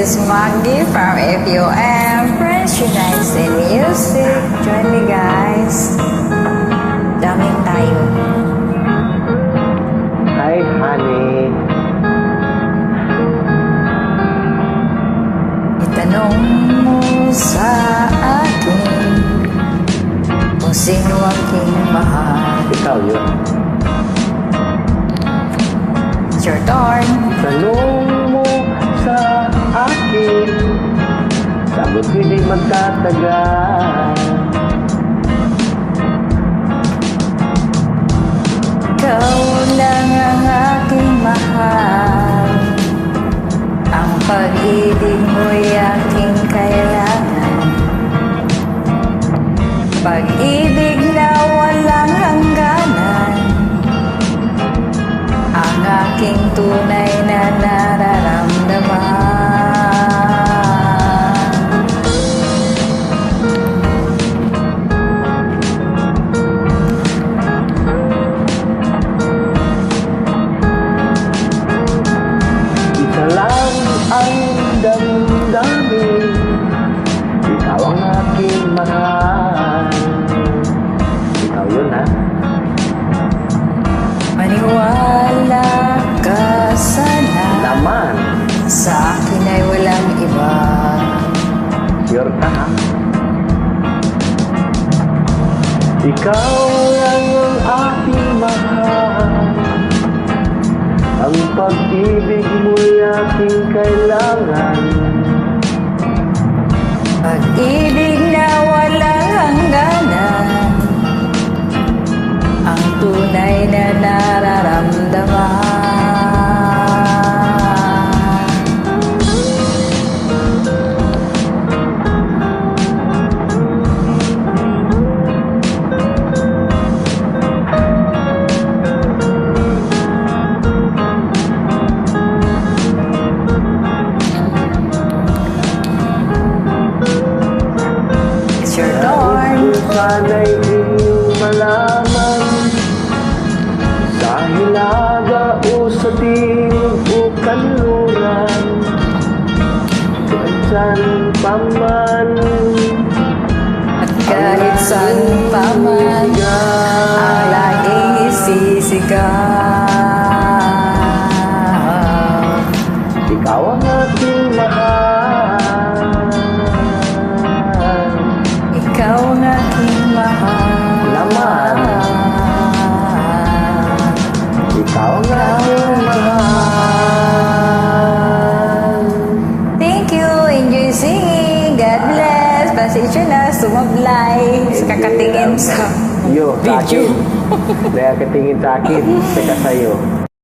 is Maggie from FUM French Unites in Music. Join me guys. Daming tayo. Hi, honey. Itanong mo sa akin kung sino aking mahal. Ikaw yun. It's your turn. Tanong mo sa akin, sagot ko'y di magtatagal. Ikaw lang ang aking mahal. Ang pag-ibig mo'y aking kailangan. Pag-ibig na walang hangganan. Ang aking tunay na nararamdaman. Isa lang ang damdamin, ikaw ang aking mahal. Ikaw yun, ha? Maniwala ka sana, Naman. sa akin ay walang iba. Sure ka, ha? Ikaw lang ang aking mahal. Ang pag-ibig mo'y aking kailangan. Pag-ibig na walang hangganan. Ang tunay na nararamdaman. It's your turn. Sana'y inyong malaman, sa hilaga o sa timog o kanluran, kung saan pa man, At kahit saan pa man, ang laging isisigaw. ikaw ang aking mahal. Ikaw ang aking mahal. Naman. Ikaw ang aking mahal. Thank you. Enjoy singing. God bless. Pasensya na. Sumablay. Kakatingin sa Yo, sa video. akin. Kaya katingin sa akin, saka sa'yo.